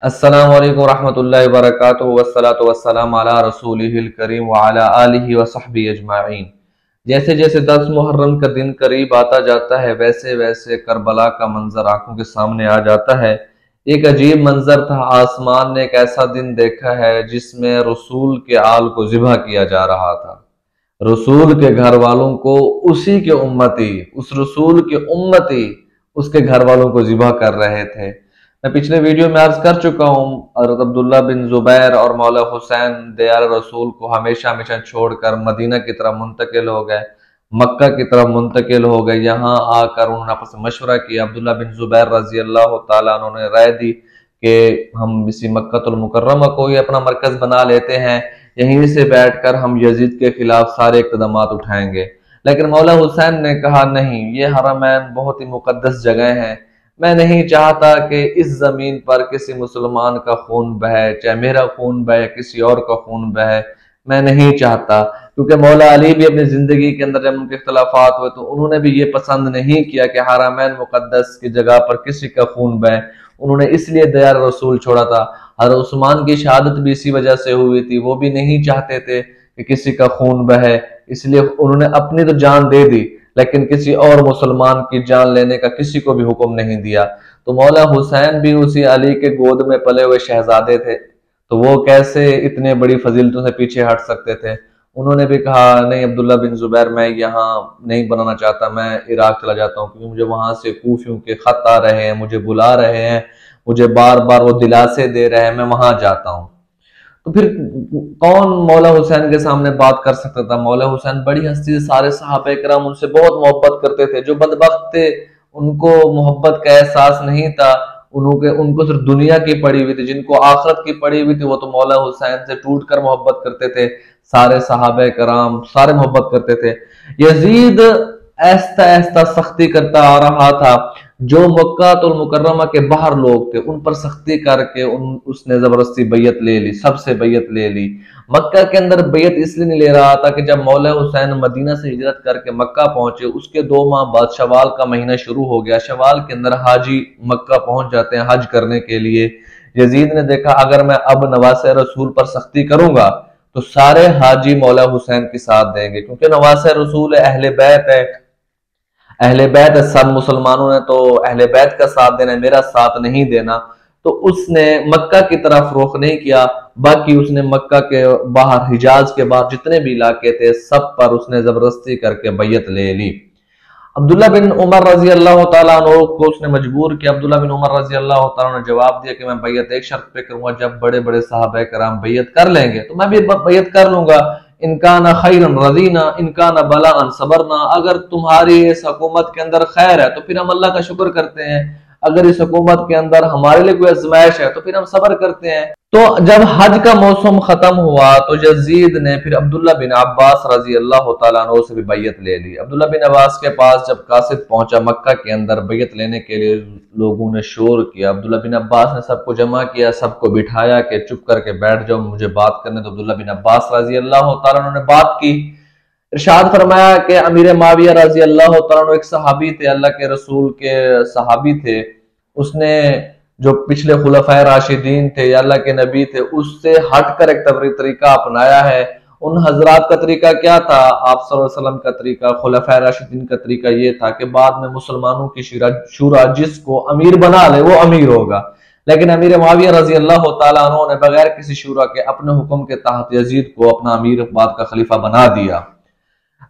अस्सलामु अलैकुम रहमतुल्लाहि व बरकातुहू वस्सलातु वस्सलामु अला रसूलिहिल करीम व अला आलिहि व सहबिहि अजमाइन। जैसे जैसे 10 मुहर्रम का दिन करीब आता जाता है वैसे वैसे करबला का मंजर आंखों के सामने आ जाता है। एक अजीब मंजर था। आसमान ने एक ऐसा दिन देखा है जिसमें रसूल के आल को ज़िबह किया जा रहा था। रसूल के घर वालों को, उसी के उम्मती, उस रसूल के उम्मती उसके घर वालों को ज़िबह कर रहे थे। मैं पिछले वीडियो में अर्ज कर चुका हूँ, हज़रत अब्दुल्ला बिन जुबैर और मौला हुसैन दयार रसूल को हमेशा हमेशा छोड़कर मदीना की तरफ मुंतकिल हो गए, मक्का की तरफ मुंतकिल हो गए। यहाँ आकर उन्होंने आपस में मशवरा किया। अब्दुल्ला बिन जुबैर रजी अल्लाह तआला अन्हु ने राय दी कि हम इसी मक्कातुल मुकर्रमा को ही अपना मरकज बना लेते हैं, यहीं से बैठकर हम यजीद के खिलाफ सारे इक़दामात उठाएंगे। लेकिन मौला हुसैन ने कहा नहीं, ये हरमैन बहुत ही मुकद्दस जगह है, मैं नहीं चाहता कि इस जमीन पर किसी मुसलमान का खून बहे, चाहे मेरा खून बहे किसी और का खून बहे, मैं नहीं चाहता। क्योंकि मौला अली भी अपनी जिंदगी के अंदर जब उनके इख्तलाफात हुए तो उन्होंने भी ये पसंद नहीं किया कि हरमैन मुकद्दस की जगह पर किसी का खून बहे। उन्होंने इसलिए दयार रसूल छोड़ा था। हज़रत उस्मान की शहादत भी इसी वजह से हुई थी, वो भी नहीं चाहते थे कि किसी का खून बहे, इसलिए उन्होंने अपनी तो जान दे दी लेकिन किसी और मुसलमान की जान लेने का किसी को भी हुक्म नहीं दिया। तो मौला हुसैन भी उसी अली के गोद में पले हुए शहजादे थे, तो वो कैसे इतने बड़ी फजीलतों से पीछे हट सकते थे। उन्होंने भी कहा नहीं अब्दुल्ला बिन जुबैर, मैं यहाँ नहीं बनाना चाहता, मैं इराक चला जाता हूँ, क्योंकि मुझे वहां से कूफियों के खत आ रहे हैं, मुझे बुला रहे हैं, मुझे बार बार वो दिलासे दे रहे हैं, मैं वहां जाता हूँ। तो फिर कौन मौला हुसैन के सामने बात कर सकता था। मौला हुसैन बड़ी हस्ती से, सारे सहाबा इकराम उनसे बहुत मोहब्बत करते थे। जो बदबख्त थे उनको मोहब्बत का एहसास नहीं था, उनको सिर्फ दुनिया की पड़ी हुई थी। जिनको आखिरत की पड़ी हुई थी वो तो मौला हुसैन से टूट कर मोहब्बत करते थे। सारे सहाबा इकराम सारे मोहब्बत करते थे। यजीद ऐसा ऐसा सख्ती करता आ रहा था, जो मक्कातुल मुकर्रमा के बाहर लोग थे उन पर सख्ती करके उसने जबरदस्ती बैयत ले ली, सबसे बैयत ले ली। मक्का के अंदर बैयत इसलिए नहीं ले रहा था कि जब मौला हुसैन मदीना से हिजरत करके मक्का पहुंचे उसके 2 माह बाद शवाल का महीना शुरू हो गया। शवाल के अंदर हाजी मक्का पहुंच जाते हैं हज करने के लिए। यजीद ने देखा अगर मैं अब नवासे रसूल पर सख्ती करूंगा तो सारे हाजी मौला हुसैन के साथ देंगे, क्योंकि नवासे रसूल अहले बैत है, अहले बैत, सब मुसलमानों ने तो अहले बैत का साथ देना है, मेरा साथ नहीं देना। तो उसने मक्का की तरफ रुख नहीं किया, बाकी उसने मक्का के बाहर, हिजाज के बाहर जितने भी इलाके थे सब पर उसने जबरदस्ती करके बैयत ले ली। अब्दुल्ला बिन उमर रजी अल्लाह तआला अन्हु को उसने मजबूर किया। अब्दुल्ला बिन उमर रजी अल्लाह तआला ने जवाब दिया कि मैं बैयत एक शर्त पे करूंगा, जब बड़े बड़े सहाबा कराम बैयत कर लेंगे तो मैं भी बैयत कर लूंगा। इनकाना खैरन रजीना इनकाना बलाअन सबरना, अगर तुम्हारी इस हुकूमत के अंदर खैर है तो फिर हम अल्लाह का शुक्र करते हैं, अगर इस हुकूमत के अंदर हमारे लिए कोई आजमाइश है तो फिर हम सब्र करते हैं। तो जब हज का मौसम खत्म हुआ तो यजीद ने फिर अब्दुल्ला बिन अब्बास रजी अल्लाह तआला अन्हु से भी बैयत ले ली। अब्दुल्ला बिन अब्बास के पास जब कासिद पहुंचा मक्का के अंदर बैयत लेने के लिए, लोगों ने शोर किया। अब्दुल्ला बिन अब्बास ने सबको जमा किया, सबको बिठाया कि चुप करके बैठ जाओ, मुझे बात करने। तो अब्दुल्ला बिन अब्बास रजी अल्लाह तआला अन्हु ने बात की। इरशाद फरमाया कि अमीर माविया रजी अल्लाह तआला अन्हु एक सहाबी थे, अल्लाह के रसूल के सहाबी थे। उसने जो पिछले खुलफाए राशिदीन थे, अल्लाह के नबी थे, उससे हटकर एक तरीका अपनाया है। उन हजरात का तरीका क्या था? आप सल्लल्लाहु अलैहि वसल्लम का तरीका, खुलफाए राशिदीन का तरीका ये था कि बाद में मुसलमानों की शूरा जिसको अमीर बना ले वो अमीर होगा। लेकिन अमीर मुआविया रजी अल्लाह तआला अन्हु ने बगैर किसी शूरा के अपने हुक्म के तहत यजीद को अपना अमीर बाद का खलीफा बना दिया।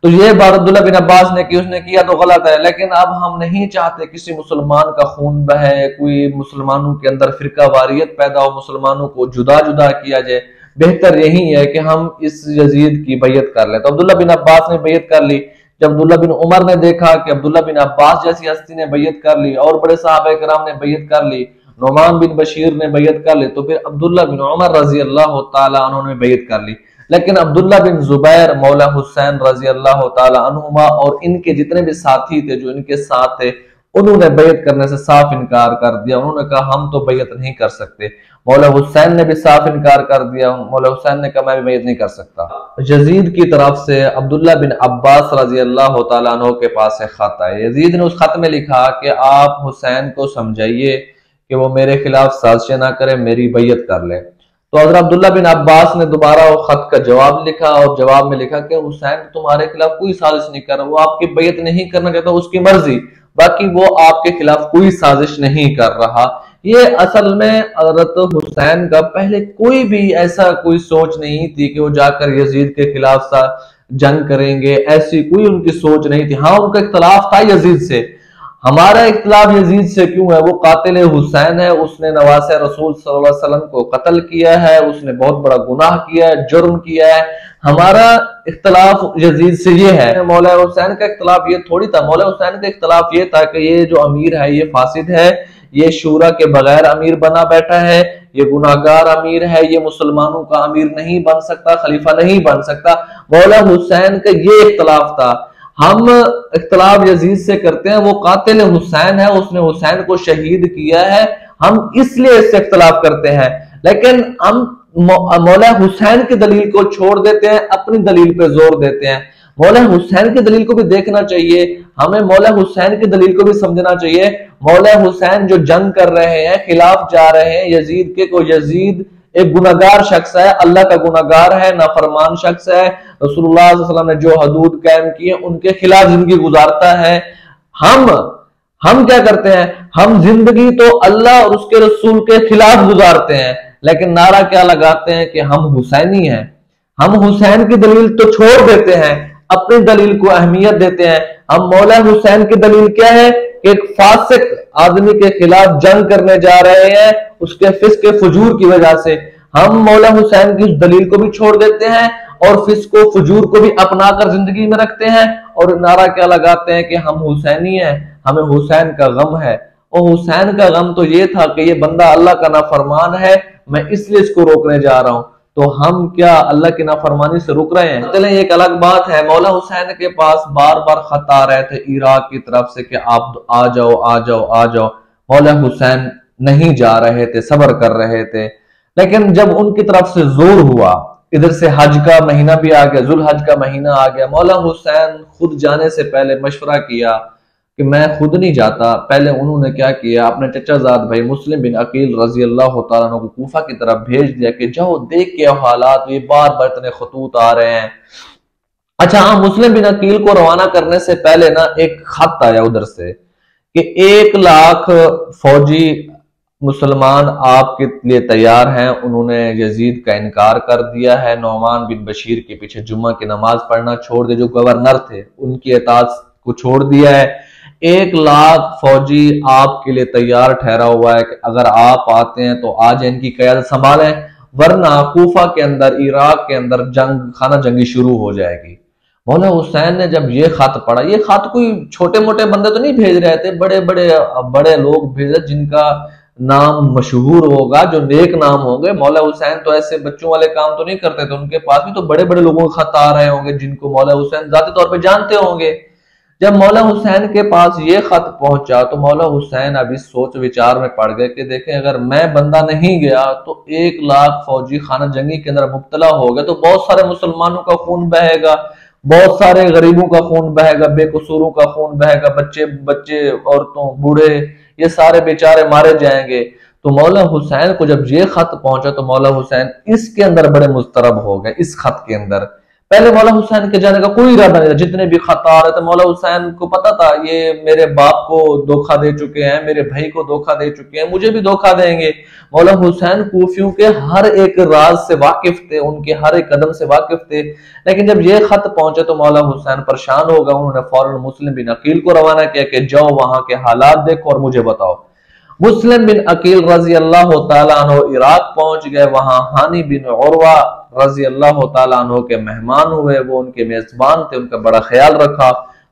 तो ये बात अब्दुल्ला बिन अब्बास ने की, उसने किया तो गलत है, लेकिन अब हम नहीं चाहते किसी मुसलमान का खून बहे, कोई मुसलमानों के अंदर फिरका वारियत पैदा हो, मुसलमानों को जुदा जुदा किया जाए। बेहतर यही है कि हम इस यजीद की बैयत कर लें। तो अब्दुल्ला बिन अब्बास ने बैयत कर ली। जब अब्दुल्ला बिन उमर ने देखा कि अब्दुल्ला बिन अब्बास जैसी हस्ती ने बैयत कर ली और बड़े सहाबा किराम ने बैयत कर ली, नुमान बिन बशीर ने बैयत कर ली, तो फिर अब्दुल्ला बिन उमर रजी अल्लाह तआला अन्हु ने बैयत कर ली। लेकिन अब्दुल्ला बिन जुबैर, मौला हुसैन रजी अल्लाह तआला अन्हुमा और इनके जितने भी साथी थे जो इनके साथ थे, उन्होंने बैयत करने से साफ इनकार कर दिया। उन्होंने कहा हम तो बैयत नहीं कर सकते। मौला हुसैन ने भी साफ इनकार कर दिया। मौला हुसैन ने कहा मैं भी बैयत नहीं कर सकता। यजीद की तरफ से अब्दुल्ला बिन अब्बास रजी अल्लाह तआला अन्हु के पास एक खत आया। यजीद ने उस खत में लिखा कि आप हुसैन को समझाइए कि वो मेरे खिलाफ साजिशें ना करे, मेरी बैयत कर ले। तो हज़रत अब्दुल्ला बिन अब्बास ने दोबारा वो खत का जवाब लिखा और जवाब में लिखा कि हुसैन तुम्हारे खिलाफ कोई साजिश नहीं कर रहा, वो आपकी बैयत नहीं करना चाहता, उसकी मर्जी, बाकी वो आपके खिलाफ कोई साजिश नहीं कर रहा। ये असल में हजरत हुसैन का पहले कोई भी ऐसा कोई सोच नहीं थी कि वो जाकर यजीद के खिलाफ जंग करेंगे, ऐसी कोई उनकी सोच नहीं थी। हाँ, उनका इख्तलाफ था यजीद से। हमारा इख्तलाफ यजीद से क्यों है? वो कातिल हुसैन है, उसने नवासे रसूल सल्लल्लाहु अलैहि वसल्लम को कत्ल किया है, उसने बहुत बड़ा गुनाह किया है, जुर्म किया है। हमारा इख्तलाफ यजीद से ये है। मौला हुसैन का इख्तलाफ ये थोड़ी था। मौला हुसैन का इख्तलाफ ये था कि ये जो अमीर है ये फासिद है, ये शूरा के बगैर अमीर बना बैठा है, ये गुनाहगार अमीर है, ये मुसलमानों का अमीर नहीं बन सकता, खलीफा नहीं बन सकता। मौला हुसैन का ये इख्तलाफ था। हम इख्तलाफ यजीद से करते हैं, वो कातिल हुसैन है, उसने हुसैन को शहीद किया है, हम इसलिए इससे इख्तलाफ करते हैं। लेकिन हम मौला हुसैन की दलील को छोड़ देते हैं, अपनी दलील पे जोर देते हैं। मौला हुसैन की दलील को भी देखना चाहिए, हमें मौला हुसैन की दलील को भी समझना चाहिए। मौला हुसैन जो जंग कर रहे हैं, खिलाफ जा रहे हैं यजीद के, को यजीद एक गुनाहगार शख्स है, अल्लाह का गुनाहगार है, नाफरमान शख्स है, रसूलुल्लाह सल्लल्लाहु अलैहि वसल्लम ने जो हदूद कायम किए उनके खिलाफ जिंदगी गुजारता है। हम क्या करते हैं? हम जिंदगी तो अल्लाह और उसके रसूल के खिलाफ गुजारते हैं, लेकिन नारा क्या लगाते हैं कि हम हुसैनी हैं। हम हुसैन की दलील तो छोड़ देते हैं, अपनी दलील को अहमियत देते हैं। हम मौला हुसैन की दलील क्या है कि एक फासिक आदमी के खिलाफ जंग करने जा रहे हैं, उसके फिस्क फजूर की वजह से। हम मौला हुसैन की दलील को भी छोड़ देते हैं और फिस्क फजूर को भी अपनाकर जिंदगी में रखते हैं, और नारा क्या लगाते हैं कि हम हुसैनी हैं, हमें हुसैन का गम है। और हुसैन का गम तो ये था कि ये बंदा अल्लाह का नाफरमान है, मैं इसलिए इसको रोकने जा रहा हूं। तो हम क्या अल्लाह की नाफरमानी से रुक रहे हैं? चलें, एक अलग बात है। मौला हुसैन के पास बार बार खत आ रहे थे इराक की तरफ से कि आप आ जाओ आ जाओ आ जाओ। मौला हुसैन नहीं जा रहे थे, सब्र कर रहे थे। लेकिन जब उनकी तरफ से जोर हुआ, इधर से हज का महीना भी आ गया, जुल हज का महीना आ गया, मौला हुसैन खुद जाने से पहले मशवरा किया कि मैं खुद नहीं जाता। पहले उन्होंने क्या किया, अपने चचाजाद भाई मुस्लिम बिन अकील रजी अल्लाह तआला अन्हु को कूफा की तरफ भेज दिया कि जाओ देख के हालात, ये बार बार इतने खतूत आ रहे हैं। अच्छा हाँ, मुस्लिम बिन अकील को रवाना करने से पहले ना एक खत आया उधर से कि 1 लाख फौजी मुसलमान आपके लिए तैयार हैं। उन्होंने यजीद का इनकार कर दिया है, नौमान बिन बशीर के पीछे जुम्मा की नमाज पढ़ना छोड़ दिया, जो गवर्नर थे उनकी इताअत को छोड़ दिया है। 1 लाख फौजी आपके लिए तैयार ठहरा हुआ है कि अगर आप आते हैं तो आज इनकी क़यादत संभालें, वरना कूफा के अंदर, इराक के अंदर जंग, खाना जंगी शुरू हो जाएगी। मौला हुसैन ने जब ये खत पढ़ा, ये खत कोई छोटे मोटे बंदे तो नहीं भेज रहे थे, बड़े बड़े बड़े लोग भेज रहे जिनका नाम मशहूर होगा, जो नेक नाम होंगे। मौला हुसैन तो ऐसे बच्चों वाले काम तो नहीं करते थे, उनके पास भी तो बड़े बड़े लोगों के खत आ रहे होंगे जिनको मौला हुसैन जाती तौर पे जानते होंगे। जब मौला हुसैन के पास ये खत पहुंचा तो मौला हुसैन अभी सोच विचार में पड़ गए कि देखें, अगर मैं बंदा नहीं गया तो 1 लाख फौजी खाना जंगी के अंदर मुब्तला हो गए तो बहुत सारे मुसलमानों का खून बहेगा, बहुत सारे गरीबों का खून बहेगा, बेकसूरों का खून बहेगा, बच्चे बच्चे, औरतों, बूढ़े, ये सारे बेचारे मारे जाएंगे। तो मौला हुसैन को जब ये खत पहुंचा तो मौला हुसैन इसके अंदर बड़े मुस्तरब हो गए। इस खत के अंदर पहले मौला हुसैन के जाने का कोई इरादा नहीं था। जितने भी खत आ रहे थे मौला हुसैन को पता था ये मेरे बाप को धोखा दे चुके हैं, मेरे भाई को धोखा दे चुके हैं, मुझे भी धोखा देंगे। मौला हुसैन कूफियों के हर एक राज से वाकिफ थे, उनके हर एक कदम से वाकिफ थे। लेकिन जब ये खत पहुंचे तो मौला हुसैन परेशान हो गए। उन्होंने फौरन मुस्लिम बिन अकील को रवाना किया कि जाओ वहां के हालात देखो और मुझे बताओ। मुस्लिम बिन अकील रजी अल्लाह तआला अन्हु इराक पहुंच गए। वहां हानी बिन उरवा रजी अल्लाह तआला अन्हु के मेहमान हुए, वो उनके मेजबान थे, उनका बड़ा ख्याल रखा।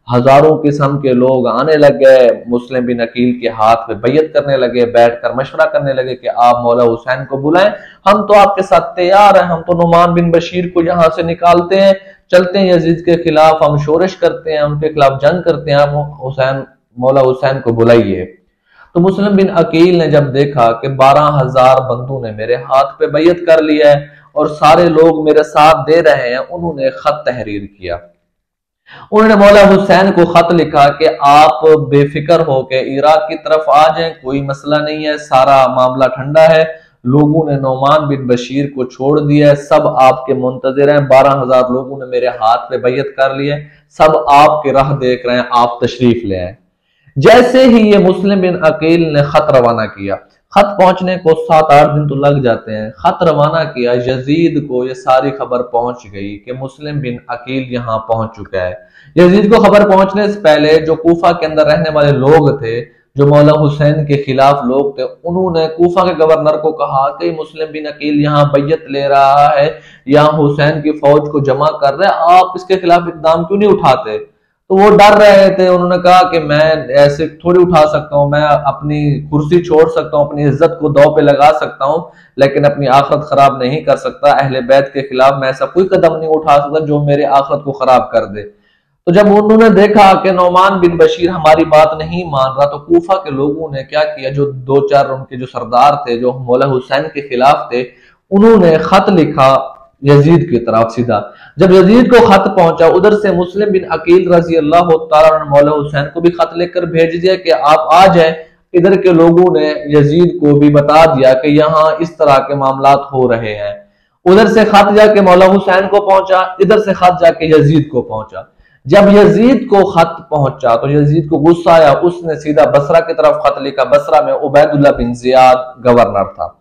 हजारों किस्म के लोग आने लग गए, मुस्लिम बिन अकील के हाथ पे बैयत करने लगे, बैठकर मशवरा करने लगे कि आप मौला हुसैन को बुलाएं, हम तो आपके साथ तैयार हैं, हम तो नुमान बिन बशीर को यहाँ से निकालते हैं, चलते हैं यजीद के खिलाफ, हम शोरश करते हैं, उनके खिलाफ जंग करते हैं, आप हुसैन, मौला हुसैन को बुलाइए। तो मुस्लिम बिन अकील ने जब देखा कि 12,000 बंदों ने मेरे हाथ पे बैयत कर लिया है और सारे लोग मेरे साथ दे रहे हैं, उन्होंने खत तहरीर किया। उन्होंने मौला हुसैन को खत लिखा कि आप बेफिक्र हो के इराक की तरफ आ जाएं, कोई मसला नहीं है, सारा मामला ठंडा है। लोगों ने नोमान बिन बशीर को छोड़ दिया है, सब आपके मुंतजिर हैं। 12,000 लोगों ने मेरे हाथ पे बैयत कर लिया है, सब आपके राह देख रहे हैं, आप तशरीफ ले आए। जैसे ही ये मुस्लिम बिन अकील ने खत रवाना किया, खत पहुंचने को 7-8 दिन तो लग जाते हैं, खत रवाना किया, यजीद को ये सारी खबर पहुंच गई कि मुस्लिम बिन अकील यहाँ पहुंच चुका है। यजीद को खबर पहुंचने से पहले जो कूफा के अंदर रहने वाले लोग थे, जो मौला हुसैन के खिलाफ लोग थे, उन्होंने कूफा के गवर्नर को कहा कि मुस्लिम बिन अकील यहाँ बैयत ले रहा है, यहाँ हुसैन की फौज को जमा कर रहे हैं, आप इसके खिलाफ इकदाम क्यों नहीं उठाते। तो वो डर रहे थे। उन्होंने कहा कि मैं ऐसे थोड़ी उठा सकता हूँ, मैं अपनी कुर्सी छोड़ सकता हूँ, अपनी इज्जत को दांव पे लगा सकता हूँ, लेकिन अपनी आखिरत खराब नहीं कर सकता। अहले बैत के खिलाफ मैं ऐसा कोई कदम नहीं उठा सकता जो मेरे आखिरत को खराब कर दे। तो जब उन्होंने देखा कि नौमान बिन बशीर हमारी बात नहीं मान रहा, तो कूफा के लोगों ने क्या किया, जो 2-4 उनके जो सरदार थे जो मौला हुसैन के खिलाफ थे, उन्होंने खत लिखा यजीद की तरफ सीधा। जब यजीद को खत पहुंचा, उधर से मुस्लिम बिन अकील रजी अल्लाह तआला ने मौला हुसैन को भी खत लेकर भेज दिया कि आप आ जाए। इधर के लोगों ने यजीद को भी बता दिया कि यहाँ इस तरह के मामलात हो रहे हैं। उधर से खत जाके मौला हुसैन को पहुंचा, इधर से खत जाके यजीद को पहुंचा। जब यजीद को खत पहुंचा तो यजीद को गुस्सा आया, उसने सीधा बसरा की तरफ खत लिखा। बसरा में उबैदुल्लाह बिन जियाद गवर्नर था।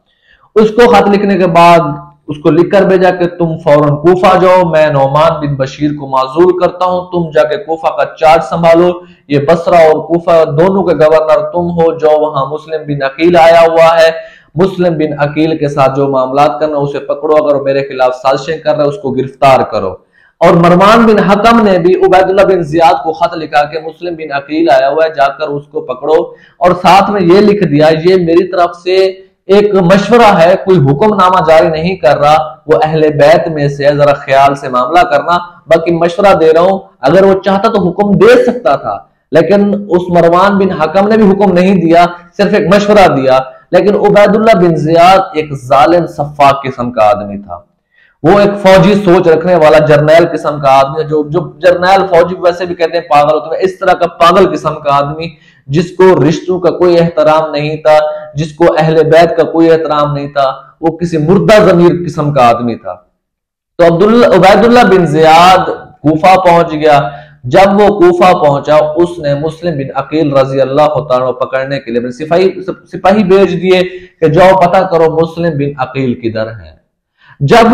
उसको खत लिखने के बाद उसको लिखकर भेजा कि तुम फौरन कूफा जाओ, मैं नौमान बिन बशीर को माजूल करता हूं, तुम जाके कूफा का चार्ज संभालो, ये बसरा और कूफा दोनों के गवर्नर तुम हो। जो वहां मुस्लिम बिन अकील आया हुआ है, मुस्लिम बिन अकील के साथ जो मामला करना उसे पकड़ो, अगर मेरे खिलाफ साजिशें कर रहा है उसको गिरफ्तार करो। और मरवान बिन हकम ने भी उबैदुल्लाह बिन जियाद को खत लिखा कि मुस्लिम बिन अकील आया हुआ है, जाकर उसको पकड़ो। और साथ में ये लिख दिया, ये मेरी तरफ से एक मशवरा है, कोई हुक्मनामा जारी नहीं कर रहा, वो अहले बैत में से जरा ख्याल से मामला करना, बाकी मशवरा दे रहा हूं। अगर वो चाहता तो हुक्म दे सकता था, लेकिन उस मरवान बिन हकम ने भी हुक्म नहीं दिया, सिर्फ एक मशवरा दिया। लेकिन उबैदुल्लाह बिन जियाद एक जालिम सफ़ाक किस्म का आदमी था, वो एक फौजी सोच रखने वाला जर्नैल किस्म का आदमी है। जो जो जर्नैल फौजी वैसे भी कहते हैं पागल होते हैं, इस तरह का पागल किस्म का आदमी जिसको रिश्तों का कोई एहतराम नहीं था, जिसको अहले बैत का कोई एहतराम नहीं था, वो किसी मुर्दा जमीर किस्म का आदमी था। तो उबैदुल्लाह बिन जियाद कूफा पहुंच गया। जब वो कूफा पहुंचा, उसने मुस्लिम बिन अकील रजी अल्लाह तआला पकड़ने के लिए सिपाही भेज दिए कि जाओ पता करो मुस्लिम बिन अकील किधर है। जब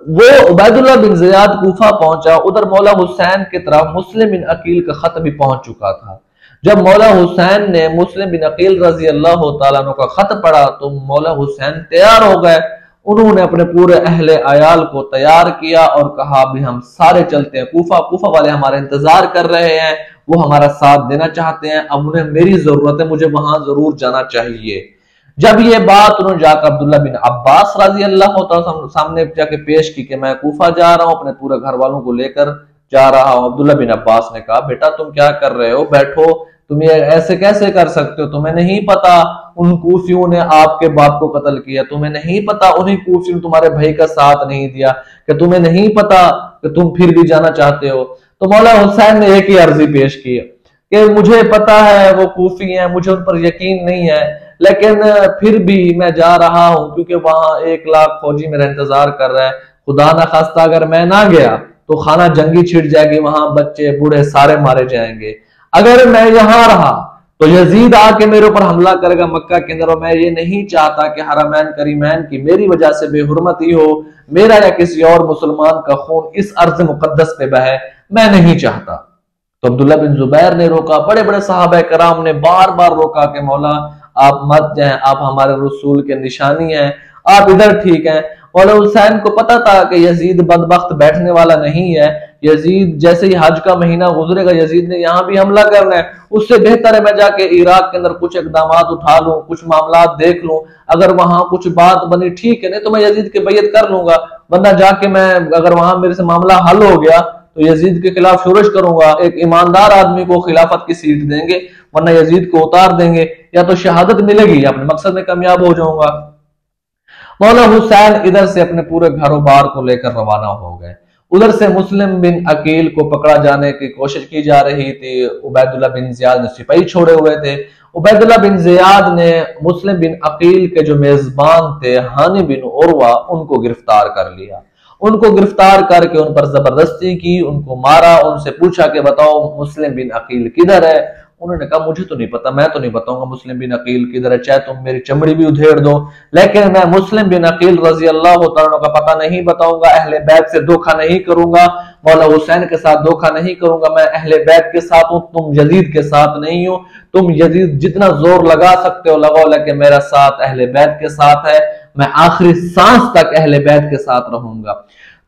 वो उबैदुल्लाह बिन जियाद कूफा पहुंचा, उधर मौला हुसैन की तरफ मुस्लिम बिन अकील का खत भी पहुंच चुका था। जब मौला हुसैन ने मुस्लिम बिन अकील रजी अल्लाह तआला अन्हु का खत पढ़ा तो मौला हुसैन तैयार हो गए। उन्होंने अपने पूरे अहले अयाल को तैयार किया और कहा भी हम सारे चलते हैं कूफा, कूफा वाले हमारे इंतजार कर रहे हैं, वो हमारा साथ देना चाहते हैं, अब उन्हें मेरी जरूरत है, मुझे वहां जरूर जाना चाहिए। जब ये बात उन्होंने जाकर अब्दुल्ला बिन अब्बास रजी अल्लाह तआला सामने जाके पेश की कि मैं कूफा जा रहा हूं, अपने पूरे घर वालों को लेकर जा रहा हूं। अब्दुल्ला बिन अब्बास ने कहा बेटा तुम क्या कर रहे हो, बैठो, तुम ये ऐसे कैसे कर सकते हो, तुम्हें नहीं पता उन कूफियों ने आपके बाप को कत्ल किया, तुम्हें नहीं पता उन्हीं कूफियों ने तुम्हारे भाई का साथ नहीं दिया, कि तुम्हें नहीं पता कि तुम फिर भी जाना चाहते हो। तो मौला हुसैन ने एक ही अर्जी पेश की कि मुझे पता है वो कूफी हैं, मुझे उन पर यकीन नहीं है, लेकिन फिर भी मैं जा रहा हूं क्योंकि वहां 1 लाख फौजी मेरा इंतजार कर रहा है। खुदा ना खास्ता अगर मैं ना गया तो खाना जंगी छिड़ जाएगी, वहां बच्चे बूढ़े सारे मारे जाएंगे। अगर मैं यहां रहा तो यजीद आके मेरे ऊपर हमला करेगा मक्का के अंदर, और मैं ये नहीं चाहता कि हरमैन करीमैन की मेरी वजह से बेहुरमती हो, मेरा या किसी और मुसलमान का खून इस अर्ज मुकद्दस पे बहे, मैं नहीं चाहता। तो अब्दुल्ला बिन जुबैर ने रोका, बड़े बड़े सहाबा कराम ने बार बार रोका कि मौला आप मत जाएं, आप हमारे रसूल के निशानी हैं, आप इधर ठीक हैं। मौला हुसैन को पता था कि यजीद बदबख्त बैठने वाला नहीं है, यजीद जैसे ही हज का महीना गुजरेगा यजीद ने यहाँ भी हमला करना है, उससे बेहतर है मैं जाके इराक के अंदर कुछ इकदाम उठा लूं, कुछ मामला देख लूं, अगर वहां कुछ बात बनी ठीक है, नहीं तो मैं यजीद की बैयत कर लूंगा, वरना जाके मैं अगर वहां मेरे से मामला हल हो गया तो यजीद के खिलाफ शोरश करूंगा, एक ईमानदार आदमी को खिलाफत की सीट देंगे, वरना यजीद को उतार देंगे, या तो शहादत मिलेगी या अपने मकसद में कामयाब हो जाऊंगा। मौला हुसैन इधर से अपने पूरे घरों बार को लेकर रवाना हो गए। उधर से मुस्लिम बिन अकील को पकड़ा जाने की कोशिश की जा रही थी। उबैदुल्लाह बिन जियाद ने सिपाही छोड़े हुए थे। उबैदुल्लाह बिन जियाद ने मुस्लिम बिन अकील के जो मेजबान थे हानी बिन उर्वा, उनको गिरफ्तार कर लिया। उनको गिरफ्तार करके उन पर जबरदस्ती की, उनको मारा, उनसे पूछा कि बताओ मुस्लिम बिन अकील किधर है। उन्होंने कहा मुझे तो नहीं पता, मैं तो नहीं बताऊंगा मुस्लिम बिन अकील किधर है, चाहे तुम मेरी चमड़ी भी उधेड़ दो, लेकिन मैं मुस्लिम बिन अकील रजी अल्लाह तआला का पता नहीं बताऊंगा, अहले बैत से धोखा नहीं करूंगा, मौला हुसैन के साथ धोखा नहीं करूंगा, मैं अहले बैत के साथ हूं, तुम यजीद के साथ नहीं हो। तुम यजीद जितना जोर लगा सकते हो लगाओ, लेकिन मेरा साथ अहले बैत के साथ है, मैं आखिरी सांस तक अहले बैत के साथ रहूंगा।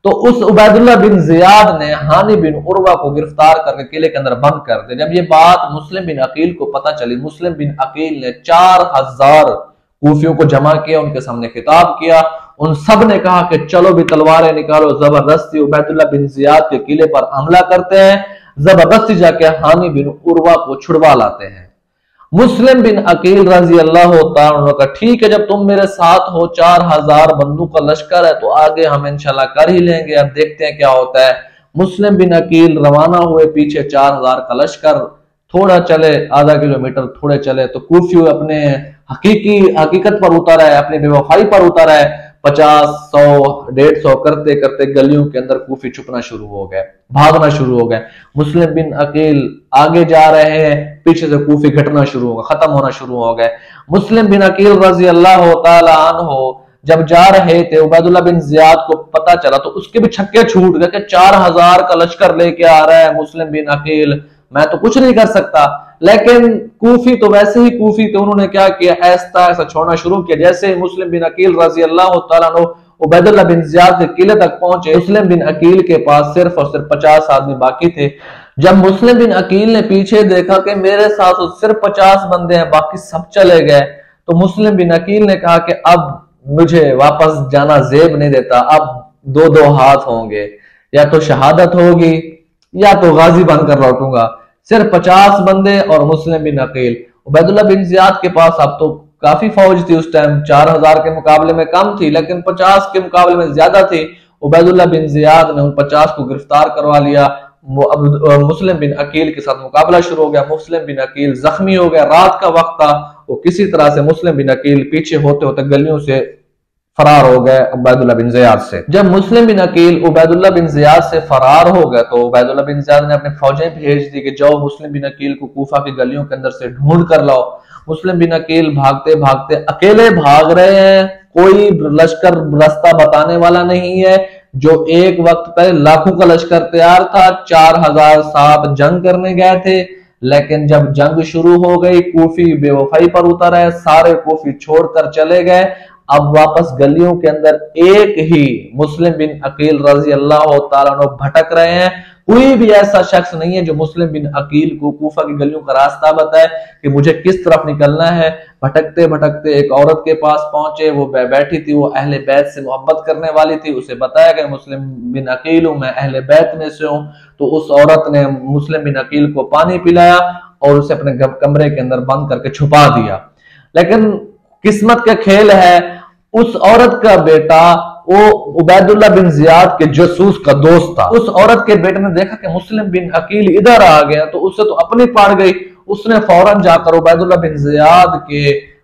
तो उस उबैदुल्लाह बिन जियाद ने हानी बिन उर्वा को गिरफ्तार करके किले के अंदर बंद कर दिया। जब ये बात मुस्लिम बिन अकील को पता चली, मुस्लिम बिन अकील ने 4000 कूफियों को जमा किया, उनके सामने खिताब किया। उन सब ने कहा कि चलो भी तलवारें निकालो, जबरदस्ती उबैदुल्लाह बिन जियाद के किले पर हमला करते हैं, जबरदस्ती जाके हानी बिन उर्वा को छुड़वा लाते हैं। मुस्लिम बिन अकील रजी अल्लाह तआला का ठीक है, जब तुम मेरे साथ हो, 4000 बंदूक का लश्कर है, तो आगे हम इंशाल्लाह कर ही लेंगे, अब देखते हैं क्या होता है। मुस्लिम बिन अकील रवाना हुए, पीछे 4000 का लश्कर, थोड़ा चले, आधा किलोमीटर थोड़े चले तो कूफी अपने हकीकत पर उतर है, अपनी बेवफाई पर उतर है। 50, 100, 150 करते करते गलियों के अंदर कूफी छुपना शुरू हो गए, भागना शुरू हो गए। मुस्लिम बिन अकील आगे जा रहे हैं, पीछे से कूफी घटना शुरू हो गया, खत्म होना शुरू हो गए। मुस्लिम बिन अकील रजी अल्लाह तआला अन्हु जब जा रहे थे, उबैदुल्लाह बिन जियाद को पता चला तो उसके भी छक्के छूट गए कि 4000 का लश्कर लेके आ रहा है मुस्लिम बिन अकील, मैं तो कुछ नहीं कर सकता। लेकिन कूफी तो वैसे ही कूफी थे, उन्होंने क्या किया, ऐसा ऐसा छोड़ना शुरू किया। जैसे मुस्लिम बिन अकील रजी अल्लाह तआला अन्हु उबैदुल्लाह बिन जियाद के किले तक पहुंचे, मुस्लिम बिन अकील के पास सिर्फ और सिर्फ 50 आदमी बाकी थे। जब मुस्लिम बिन अकील ने पीछे देखा कि मेरे साथ तो सिर्फ 50 बंदे हैं, बाकी सब चले गए, तो मुस्लिम बिन अकील ने कहा कि अब मुझे वापस जाना जेब नहीं देता, अब दो दो हाथ होंगे, या तो शहादत होगी या तो गाजी बनकर लौटूंगा। सिर्फ 50 बंदे और मुस्लिम बिन अकील। उबैदुल्लाह बिन जियाद के पास अब तो काफी फौज थी, उस टाइम 4000 के मुकाबले में कम थी, लेकिन 50 के मुकाबले में ज्यादा थी। उबैदुल्लाह बिन जियाद ने उन 50 को गिरफ्तार करवा लिया। अब मुस्लिम बिन अकील के साथ मुकाबला शुरू हो गया। मुस्लिम बिन अकील जख्मी हो गया, रात का वक्त था, वो किसी तरह से मुस्लिम बिन अकील पीछे होते होते गलियों से फरार हो गए उबैदुल्लाह बिन जियाद से। जब मुस्लिम बिन अकील उबैदुल्लाह बिन जियाद से फरार हो गए तो उबैदुल्लाह बिन जियाद ने अपने फौजें भेज दी कि जाओ मुस्लिम बिन अकील को कूफा की गलियों के अंदर से ढूंढ कर लाओ। मुस्लिम बिन अकील भागते भागते अकेले भाग रहे हैं, कोई लश्कर रास्ता बताने वाला नहीं है। जो एक वक्त पर लाखों का लश्कर तैयार था, 4000 साहब जंग करने गए थे, लेकिन जब जंग शुरू हो गई, कूफी बेवफाई पर उतर है, सारे कूफी छोड़कर चले गए। अब वापस गलियों के अंदर एक ही मुस्लिम बिन अकील रजी अल्लाह तआला अन्हु भटक रहे हैं। कोई भी ऐसा शख्स नहीं है जो मुस्लिम बिन अकील को कूफा की गलियों का रास्ता बताए कि मुझे किस तरफ निकलना है। भटकते भटकते एक औरत के पास पहुंचे, वो बैठी थी, वो अहले बैत से मोहब्बत करने वाली थी। उसे बताया कि मुस्लिम बिन अकील हूं, मैं अहले बैत में से हूं। तो उस औरत ने मुस्लिम बिन अकील को पानी पिलाया और उसे अपने कमरे के अंदर बंद करके छुपा दिया। लेकिन किस्मत का खेल है, उस औरत का बेटा वो उबैदुल्लाह बिन जियाद के जासूस का दोस्त था। उस औरत के बेटे ने देखा कि मुस्लिम बिन अकील इधर आ गया, तो उससे तो अपनी पड़ गई। उसने फौरन जाकर उबैदुल्लाह बिन जियाद के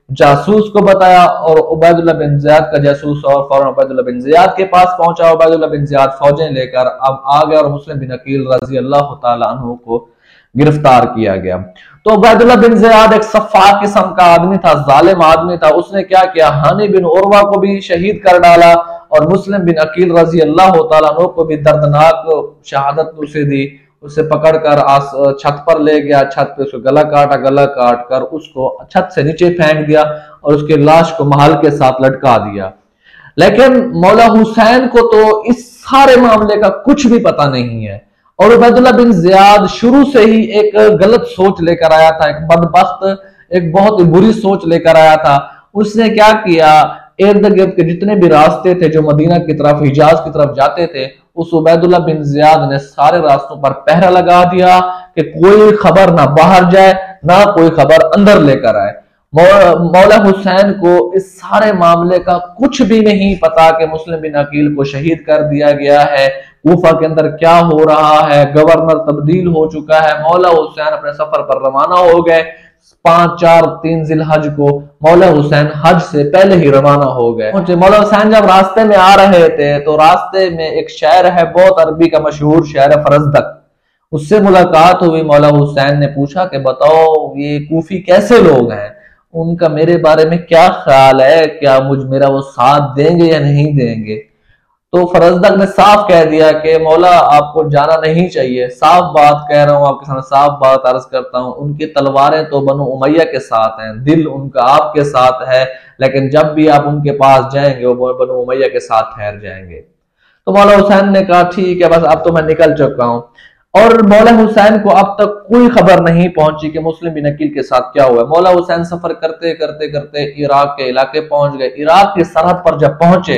जासूस को बताया और उबैदुल्लाह बिन जियाद का जासूस और फौरन उबैदुल्लाह बिन जियाद के पास पहुंचा। उबैदुल्लाह बिन जियाद फौजें लेकर अब आ गया और मुस्लिम बिन अकील रजी अल्लाह तआला अन्हु को गिरफ्तार किया गया। तो उबैदुल्लाह बिन जियाद एक सफ़ा किस्म का आदमी था, जालिम आदमी था। उसने क्या किया, हानी बिन उर्वा को भी शहीद कर डाला और मुस्लिम बिन अकील रजी अल्लाह तआला अन्हु को भी दर्दनाक शहादत उसे दी। उसे पकड़कर छत पर ले गया, छत पे उसको गला काट कर उसको छत से नीचे फेंक दिया और उसकी लाश को महल के साथ लटका दिया। लेकिन मौला हुसैन को तो इस सारे मामले का कुछ भी पता नहीं है और उबैदुल्लाह बिन जियाद शुरू से ही एक गलत सोच लेकर आया था, एक बदबख्त, एक बहुत ही बुरी सोच लेकर आया था। उसने क्या किया, इर्द गिर्द के जितने भी रास्ते थे जो मदीना की तरफ, हिजाज की तरफ जाते थे, उस उबैदुल्लाह बिन जियाद ने सारे रास्तों पर पहरा लगा दिया कि कोई खबर ना बाहर जाए, ना कोई खबर अंदर लेकर आए। मौला हुसैन को इस सारे मामले का कुछ भी नहीं पता कि मुस्लिम बिन अकील को शहीद कर दिया गया है, कूफा के अंदर क्या हो रहा है, गवर्नर तब्दील हो चुका है। मौला हुसैन अपने सफर पर रवाना हो गए। 5-4-3 जिलहज को मौला हुसैन हज से पहले ही रवाना हो गए। मौला हुसैन जब रास्ते में आ रहे थे तो रास्ते में एक शहर है, बहुत अरबी का मशहूर शहर है फरजदक, उससे मुलाकात हुई। मौला हुसैन ने पूछा कि बताओ ये कूफी कैसे लोग हैं, उनका मेरे बारे में क्या ख्याल है, क्या मेरा वो साथ देंगे या नहीं देंगे। तो फरजदक ने साफ कह दिया कि मौला आपको जाना नहीं चाहिए, साफ बात कह रहा हूं आपके सामने, साफ बात अर्ज करता हूं, उनकी तलवारें तो बनु उमैया के साथ हैं, दिल उनका आपके साथ है, लेकिन जब भी आप उनके पास जाएंगे वो बनु उमैया के साथ ठहर जाएंगे। तो मौला हुसैन ने कहा ठीक है, बस अब तो मैं निकल चुका हूं। और मौला हुसैन को अब तक कोई खबर नहीं पहुंची कि मुस्लिम बिन अकील के साथ क्या हुआ। मौला हुसैन सफर करते करते करते इराक के इलाके पहुंच गए। इराक की सरहद पर जब पहुंचे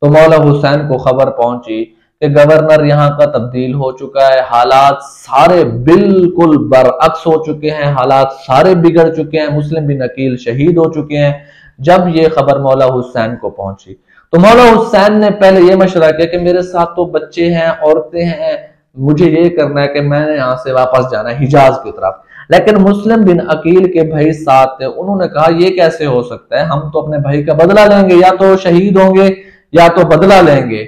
तो मौला हुसैन को खबर पहुंची कि गवर्नर यहाँ का तब्दील हो चुका है, हालात सारे बिल्कुल बरअक्स हो चुके हैं, हालात सारे बिगड़ चुके हैं, मुस्लिम बिन अकील शहीद हो चुके हैं। जब ये खबर मौला हुसैन को पहुंची तो मौला हुसैन ने पहले ये मशवरा किया कि मेरे साथ तो बच्चे हैं, औरतें हैं, मुझे ये करना है कि मैंने यहां से वापस जाना है हिजाज की तरफ। लेकिन मुस्लिम बिन अकील के भाई साथ थे, उन्होंने कहा ये कैसे हो सकता है, हम तो अपने भाई का बदला लेंगे, या तो शहीद होंगे या तो बदला लेंगे।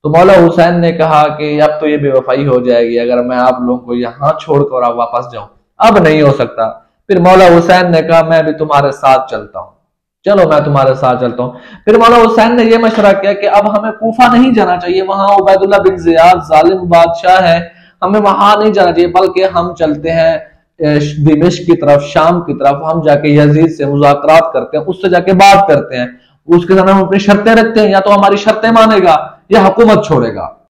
तो मौला हुसैन ने कहा कि अब तो ये बेवफाई हो जाएगी अगर मैं आप लोगों को यहां छोड़कर आप वापस जाऊं, अब नहीं हो सकता। फिर मौला हुसैन ने कहा मैं भी तुम्हारे साथ चलता हूं, चलो मैं तुम्हारे साथ चलता हूं। फिर मौला हुसैन ने यह मशवरा किया कि अब हमें कूफा नहीं जाना चाहिए, वहां उबैदुल्लाह बिन जियाद जालिम बादशाह है, हमें वहां नहीं जाना चाहिए, बल्कि हम चलते हैं दिमिश्क की तरफ, शाम की तरफ, हम जाके यजीद से मुज़ाकरात करते हैं, उससे जाके बात करते हैं, उसके साथ हम अपनी शर्तें रखते हैं, या तो हमारी शर्तें मानेगा या हुकूमत छोड़ेगा।